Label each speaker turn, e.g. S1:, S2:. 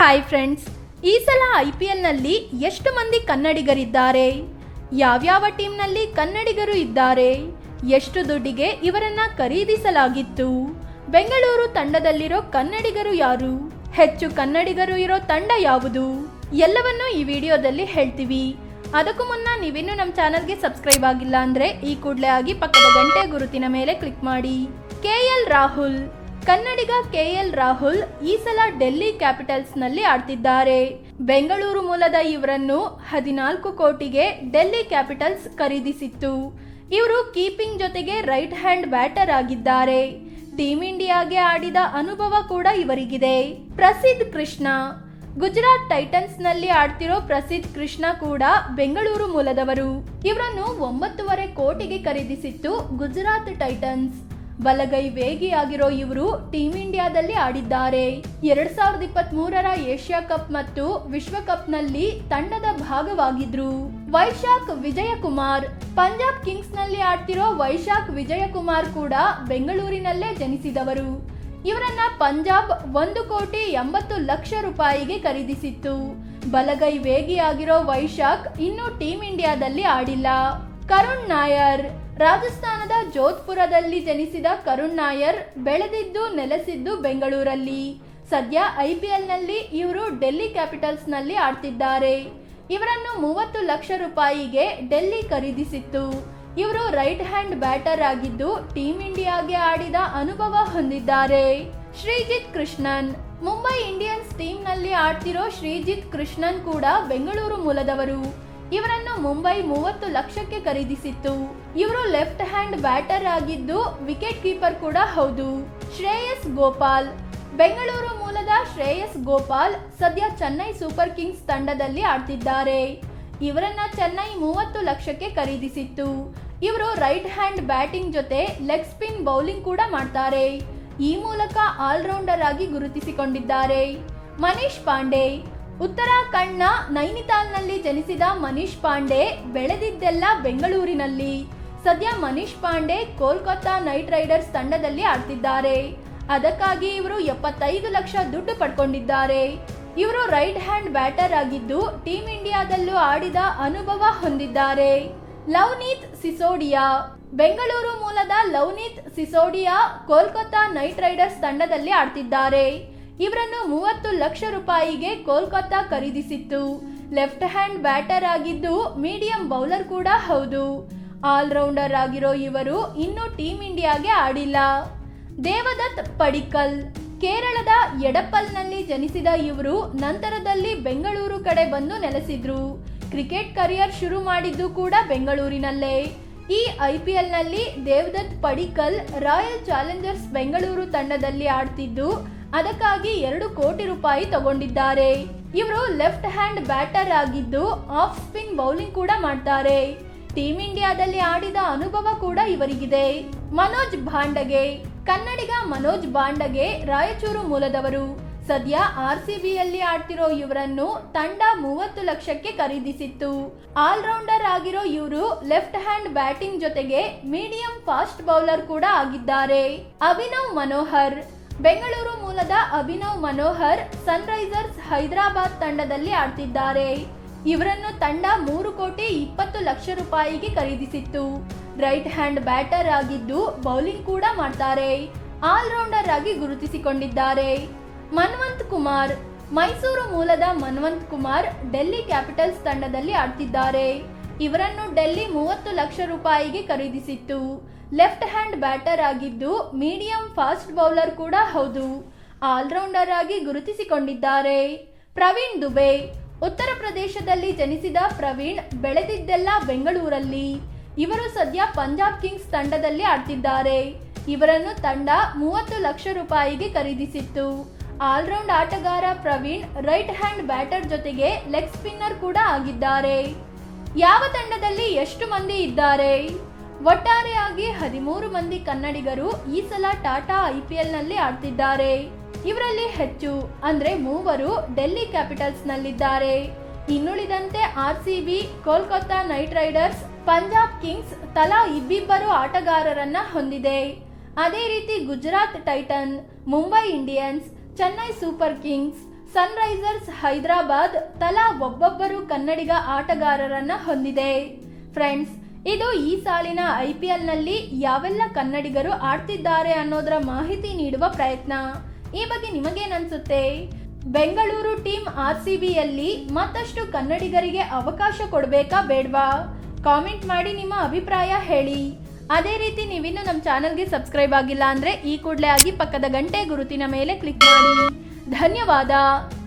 S1: Hi friends, ಈ ಸಲ IPLನಲ್ಲಿ ಎಷ್ಟು ಮಂದಿ ಕನ್ನಡಿಗರಿದ್ದಾರೆ? ಯಾವ್ಯಾವ ಟೀಮ್ನಲ್ಲಿ ಕನ್ನಡಿಗರು ಇದ್ದಾರೆ? ಎಷ್ಟು ದುಡ್ಡಿಗೆ ಇವರನ್ನ ಖರೀದಿಸಲಾಗಿತ್ತು? ಬೆಂಗಳೂರು ತಂಡದಲ್ಲಿರೋ ಕನ್ನಡಿಗರು ಯಾರು? ಹೆಚ್ಚು ಕನ್ನಡಿಗರು ಇರೋ ತಂಡ ಯಾವುದು? ಎಲ್ಲವನ್ನೂ ಈ ವಿಡಿಯೋದಲ್ಲಿ ಹೇಳ್ತೀವಿ. ಅದಕ್ಕೂ ಮುನ್ನ ನೀವಿನ್ನೂ ನಮ್ಮ ಚಾನಲ್ಗೆ ಸಬ್ಸ್ಕ್ರೈಬ್ ಆಗಿಲ್ಲ ಅಂದರೆ ಈ ಕೂಡಲೇ ಆಗಿ ಪಕ್ಕದ ಗಂಟೆ ಗುರುತಿನ ಮೇಲೆ ಕ್ಲಿಕ್ ಮಾಡಿ. KL ರಾಹುಲ್. ಕನ್ನಡಿಗ KL ರಾಹುಲ್ ಈ ಸಲ ಡೆಲ್ಲಿ ಕ್ಯಾಪಿಟಲ್ಸ್ನಲ್ಲಿ ಆಡ್ತಿದ್ದಾರೆ. ಬೆಂಗಳೂರು ಮೂಲದ ಇವರನ್ನು 14 ಕೋಟಿಗೆ ಡೆಲ್ಲಿ ಕ್ಯಾಪಿಟಲ್ಸ್ ಖರೀದಿಸಿತ್ತು. ಇವರು ಕೀಪಿಂಗ್ ಜೊತೆಗೆ ರೈಟ್ ಹ್ಯಾಂಡ್ ಬ್ಯಾಟರ್ ಆಗಿದ್ದಾರೆ. ಟೀಮ್ ಇಂಡಿಯಾಗೆ ಆಡಿದ ಅನುಭವ ಕೂಡ ಇವರಿಗಿದೆ. ಪ್ರಸಿದ್ಧ ಕೃಷ್ಣ. ಗುಜರಾತ್ ಟೈಟನ್ಸ್ ನಲ್ಲಿ ಆಡ್ತಿರೋ ಪ್ರಸಿದ್ಧ ಕೃಷ್ಣ ಕೂಡ ಬೆಂಗಳೂರು ಮೂಲದವರು. ಇವರನ್ನು 9.5 ಕೋಟಿಗೆ ಖರೀದಿಸಿತ್ತು ಗುಜರಾತ್ ಟೈಟನ್ಸ್. ಬಲಗೈ ವೇಗಿಯಾಗಿರೋ ಇವರು ಟೀಮ್ ಇಂಡಿಯಾದಲ್ಲಿ ಆಡಿದ್ದಾರೆ. 2023ರ ಏಷ್ಯಾ ಕಪ್ ಮತ್ತು ವಿಶ್ವಕಪ್ನಲ್ಲಿ ತಂಡದ ಭಾಗವಾಗಿದ್ರು. ವೈಶಾಖ್ ವಿಜಯಕುಮಾರ್. ಪಂಜಾಬ್ ಕಿಂಗ್ಸ್ ನಲ್ಲಿ ಆಡ್ತಿರೋ ವೈಶಾಖ್ ವಿಜಯಕುಮಾರ್ ಕೂಡ ಬೆಂಗಳೂರಿನಲ್ಲೇ ಜನಿಸಿದವರು. ಇವರನ್ನ ಪಂಜಾಬ್ 1,80,00,000 ರೂಪಾಯಿಗೆ ಖರೀದಿಸಿತ್ತು. ಬಲಗೈ ವೇಗಿಯಾಗಿರೋ ವೈಶಾಖ್ ಇನ್ನು ಟೀಮ್ ಇಂಡಿಯಾದಲ್ಲಿ ಆಡಿಲ್ಲ. ಕರುಣ್ ನಾಯರ್. ರಾಜಸ್ಥಾನದ ಜೋಧ್ಪುರದಲ್ಲಿ ಜನಿಸಿದ ಕರುಣ್ ನಾಯರ್ ಬೆಳೆದಿದ್ದು ನೆಲೆಸಿದ್ದು ಬೆಂಗಳೂರಲ್ಲಿ. ಸದ್ಯ IPLನಲ್ಲಿ ಇವರು ಡೆಲ್ಲಿ ಕ್ಯಾಪಿಟಲ್ಸ್ ನಲ್ಲಿ ಆಡ್ತಿದ್ದಾರೆ. ಇವರನ್ನು 30 ಲಕ್ಷ ರೂಪಾಯಿಗೆ ಡೆಲ್ಲಿ ಖರೀದಿಸಿತ್ತು. ಇವರು ರೈಟ್ ಹ್ಯಾಂಡ್ ಬ್ಯಾಟರ್ ಆಗಿದ್ದು ಟೀಮ್ ಇಂಡಿಯಾಗೆ ಆಡಿದ ಅನುಭವ ಹೊಂದಿದ್ದಾರೆ. ಶ್ರೀಜಿತ್ ಕೃಷ್ಣನ್. ಮುಂಬೈ ಇಂಡಿಯನ್ಸ್ ಟೀಮ್ ನಲ್ಲಿ ಆಡ್ತಿರೋ ಶ್ರೀಜಿತ್ ಕೃಷ್ಣನ್ ಕೂಡ ಬೆಂಗಳೂರು ಮೂಲದವರು. ಇವರನ್ನು ಮುಂಬೈ 30 ಲಕ್ಷಕ್ಕೆ ಖರೀದಿಸಿತ್ತು. ಇವರು ಲೆಫ್ಟ್ ಹ್ಯಾಂಡ್ ಬ್ಯಾಟರ್ ಆಗಿದ್ದು ವಿಕೆಟ್ ಕೀಪರ್ ಕೂಡ ಹೌದು. ಶ್ರೇಯಸ್ ಗೋಪಾಲ್. ಬೆಂಗಳೂರು ಮೂಲದ ಶ್ರೇಯಸ್ ಗೋಪಾಲ್ ಸದ್ಯ ಚೆನ್ನೈ ಸೂಪರ್ ಕಿಂಗ್ಸ್ ತಂಡದಲ್ಲಿ ಆಡ್ತಿದ್ದಾರೆ. ಇವರನ್ನ ಚೆನ್ನೈ 30 ಲಕ್ಷಕ್ಕೆ ಖರೀದಿಸಿತ್ತು. ಇವರು ರೈಟ್ ಹ್ಯಾಂಡ್ ಬ್ಯಾಟಿಂಗ್ ಜೊತೆ ಲೆಗ್ ಸ್ಪಿನ್ ಬೌಲಿಂಗ್ ಕೂಡ ಮಾಡ್ತಾರೆ. ಈ ಮೂಲಕ ಆಲ್ರೌಂಡರ್ ಆಗಿ ಗುರುತಿಸಿಕೊಂಡಿದ್ದಾರೆ. ಮನೀಶ್ ಪಾಂಡೆ. ಉತ್ತರಾಖಂಡ್ನ ನೈನಿತಾಲ್ನಲ್ಲಿ ಜನಿಸಿದ ಮನೀಶ್ ಪಾಂಡೆ ಬೆಳೆದಿದ್ದೆಲ್ಲ ಬೆಂಗಳೂರಿನಲ್ಲಿ. ಸದ್ಯ ಮನೀಶ್ ಪಾಂಡೆ ಕೋಲ್ಕತ್ತಾ ನೈಟ್ ರೈಡರ್ಸ್ ತಂಡದಲ್ಲಿ ಆಡ್ತಿದ್ದಾರೆ. ಅದಕ್ಕಾಗಿ ಇವರು 75 ಲಕ್ಷ ದುಡ್ಡು ಪಡ್ಕೊಂಡಿದ್ದಾರೆ. ಇವರು ರೈಟ್ ಹ್ಯಾಂಡ್ ಬ್ಯಾಟರ್ ಆಗಿದ್ದು ಟೀಮ್ ಇಂಡಿಯಾದಲ್ಲೂ ಆಡಿದ ಅನುಭವ ಹೊಂದಿದ್ದಾರೆ. ಲವ್ನೀತ್ ಸಿಸೋಡಿಯಾ. ಬೆಂಗಳೂರು ಮೂಲದ ಲವ್ನೀತ್ ಸಿಸೋಡಿಯಾ ಕೋಲ್ಕತ್ತಾ ನೈಟ್ ರೈಡರ್ಸ್ ತಂಡದಲ್ಲಿ ಆಡ್ತಿದ್ದಾರೆ. ಇವರನ್ನು 30 ಲಕ್ಷ ರೂಪಾಯಿಗೆ ಕೋಲ್ಕತ್ತಾ ಖರೀದಿಸಿತ್ತು. ಲೆಫ್ಟ್ ಹ್ಯಾಂಡ್ ಬ್ಯಾಟರ್ ಆಗಿದ್ದು ಮೀಡಿಯಂ ಬೌಲರ್ ಕೂಡ ಹೌದು. ಆಲ್ರೌಂಡರ್ ಆಗಿರೋ ಇವರು ಇನ್ನು ಟೀಮ್ ಇಂಡಿಯಾಗೆ ಆಡಿಲ್ಲ. ದೇವದತ್ ಪಡಿಕ್ಕಲ್. ಕೇರಳದ ಎಡಪ್ಪಲ್ನಲ್ಲಿ ಜನಿಸಿದ ಇವರು ನಂತರದಲ್ಲಿ ಬೆಂಗಳೂರು ಕಡೆ ಬಂದು ನೆಲೆಸಿದ್ರು. ಕ್ರಿಕೆಟ್ ಕರಿಯರ್ ಶುರು ಮಾಡಿದ್ದು ಕೂಡ ಬೆಂಗಳೂರಿನಲ್ಲೇ. ಈ IPLನಲ್ಲಿ ದೇವದತ್ ಪಡಿಕ್ಕಲ್ ರಾಯಲ್ ಚಾಲೆಂಜರ್ಸ್ ಬೆಂಗಳೂರು ತಂಡದಲ್ಲಿ ಆಡ್ತಿದ್ದು ಅದಕ್ಕಾಗಿ 2 ಕೋಟಿ ರೂಪಾಯಿ ತಗೊಂಡಿದ್ದಾರೆ. ಇವರು ಲೆಫ್ಟ್ ಹ್ಯಾಂಡ್ ಬ್ಯಾಟರ್ ಆಗಿದ್ದು ಆಫ್ ಸ್ಪಿನ್ ಬೌಲಿಂಗ್ ಕೂಡ ಮಾಡ್ತಾರೆ. ಟೀಮ್ ಇಂಡಿಯಾದಲ್ಲಿ ಆಡಿದ ಅನುಭವ ಕೂಡ ಇವರಿಗಿದೆ. ಮನೋಜ್ ಭಾಂಡಗೆ. ಕನ್ನಡಿಗ ಮನೋಜ್ ಭಾಂಡಗೆ ರಾಯಚೂರು ಮೂಲದವರು. ಸದ್ಯ RCBಯಲ್ಲಿ ಆಡ್ತಿರೋ ಇವರನ್ನು ತಂಡ 30 ಲಕ್ಷಕ್ಕೆ ಖರೀದಿಸಿತ್ತು. ಆಲ್ರೌಂಡರ್ ಆಗಿರೋ ಇವರು ಲೆಫ್ಟ್ ಹ್ಯಾಂಡ್ ಬ್ಯಾಟಿಂಗ್ ಜೊತೆಗೆ ಮೀಡಿಯಂ ಫಾಸ್ಟ್ ಬೌಲರ್ ಕೂಡ ಆಗಿದ್ದಾರೆ. ಅಭಿನವ್ ಮನೋಹರ್. ಬೆಂಗಳೂರು ಮೂಲದ ಅಭಿನವ್ ಮನೋಹರ್ ಸನ್ರೈಸರ್ಸ್ ಹೈದರಾಬಾದ್ ತಂಡದಲ್ಲಿ ಆಡ್ತಿದ್ದಾರೆ. ಇವರನ್ನು ತಂಡ 3,20 ಲಕ್ಷ ರೂಪಾಯಿಗೆ ಖರೀದಿಸಿತ್ತು. ರೈಟ್ ಹ್ಯಾಂಡ್ ಬ್ಯಾಟರ್ ಆಗಿದ್ದು ಬೌಲಿಂಗ್ ಕೂಡ ಮಾಡ್ತಾರೆ. ಆಲ್ರೌಂಡರ್ ಆಗಿ ಗುರುತಿಸಿಕೊಂಡಿದ್ದಾರೆ. ಮನ್ವಂತ್ ಕುಮಾರ್. ಮೈಸೂರು ಮೂಲದ ಮನ್ವಂತ್ ಕುಮಾರ್ ಡೆಲ್ಲಿ ಕ್ಯಾಪಿಟಲ್ಸ್ ತಂಡದಲ್ಲಿ ಆಡ್ತಿದ್ದಾರೆ. ಇವರನ್ನು ಡೆಲ್ಲಿ 30 ಲಕ್ಷ ರೂಪಾಯಿಗೆ ಖರೀದಿಸಿತ್ತು. ಲೆಫ್ಟ್ ಹ್ಯಾಂಡ್ ಬ್ಯಾಟರ್ ಆಗಿದ್ದು ಮೀಡಿಯಂ ಫಾಸ್ಟ್ ಬೌಲರ್ ಕೂಡ ಹೌದು. ಆಲ್ರೌಂಡರ್ ಆಗಿ ಗುರುತಿಸಿಕೊಂಡಿದ್ದಾರೆ. ಪ್ರವೀಣ್ ದುಬೆ. ಉತ್ತರ ಪ್ರದೇಶದಲ್ಲಿ ಜನಿಸಿದ ಪ್ರವೀಣ್ ಬೆಳೆದಿದ್ದೆಲ್ಲ ಬೆಂಗಳೂರಲ್ಲಿ. ಇವರು ಸದ್ಯ ಪಂಜಾಬ್ ಕಿಂಗ್ಸ್ ತಂಡದಲ್ಲಿ ಆಡ್ತಿದ್ದಾರೆ. ಇವರನ್ನು ತಂಡ 30 ಲಕ್ಷ ರೂಪಾಯಿಗೆ ಖರೀದಿಸಿತ್ತು. ಆಲ್ರೌಂಡ್ ಆಟಗಾರ ಪ್ರವೀಣ್ ರೈಟ್ ಹ್ಯಾಂಡ್ ಬ್ಯಾಟರ್ ಜೊತೆಗೆ ಲೆಗ್ ಸ್ಪಿನ್ನರ್ ಕೂಡ ಆಗಿದ್ದಾರೆ. ಯಾವ ತಂಡದಲ್ಲಿ ಎಷ್ಟು ಮಂದಿ ಇದ್ದಾರೆ? ಒಟ್ಟಾರೆಯಾಗಿ 13 ಮಂದಿ ಕನ್ನಡಿಗರು ಈ ಸಲ ಟಾಟಾ IPLನಲ್ಲಿ ಆಡ್ತಿದ್ದಾರೆ. ಇವರಲ್ಲಿ ಹೆಚ್ಚು ಅಂದ್ರೆ 3 ಡೆಲ್ಲಿ ಕ್ಯಾಪಿಟಲ್ಸ್ ನಲ್ಲಿದ್ದಾರೆ. ಇನ್ನುಳಿದಂತೆ RCB, Kolkata Knight Riders, Punjab Kings ತಲಾ ಇಬ್ಬಿಬ್ಬರು ಆಟಗಾರರನ್ನ ಹೊಂದಿದೆ. ಅದೇ ರೀತಿ Gujarat Titan, Mumbai Indians, Chennai Super Kings, Sunrisers Hyderabad ತಲಾ ಒಬ್ಬೊಬ್ಬರು ಕನ್ನಡಿಗ ಆಟಗಾರರನ್ನ ಹೊಂದಿದೆ. ಫ್ರೆಂಡ್ಸ್, ಇದು ಈ ಸಾಲಿನ IPLನಲ್ಲಿ ಯಾವೆಲ್ಲ ಕನ್ನಡಿಗರು ಆಡ್ತಿದ್ದಾರೆ ಅನ್ನೋದರ ಮಾಹಿತಿ ನೀಡುವ ಪ್ರಯತ್ನ. ಈ ಬಗ್ಗೆ ನಿಮಗೇನನ್ಸುತ್ತೆ? ಬೆಂಗಳೂರು ಟೀಮ್ RCBಯಲ್ಲಿ ಮತ್ತಷ್ಟು ಕನ್ನಡಿಗರಿಗೆ ಅವಕಾಶ ಕೊಡಬೇಕಾ ಬೇಡವಾ? ಕಾಮೆಂಟ್ ಮಾಡಿ ನಿಮ್ಮ ಅಭಿಪ್ರಾಯ ಹೇಳಿ. ಅದೇ ರೀತಿ ನೀವಿನ್ನು ನಮ್ಮ ಚಾನಲ್ಗೆ ಸಬ್ಸ್ಕ್ರೈಬ್ ಆಗಿಲ್ಲ ಅಂದರೆ ಈ ಕೂಡಲೇ ಆಗಿ ಪಕ್ಕದ ಗಂಟೆ ಗುರುತಿನ ಮೇಲೆ ಕ್ಲಿಕ್ ಮಾಡಿ. ಧನ್ಯವಾದ.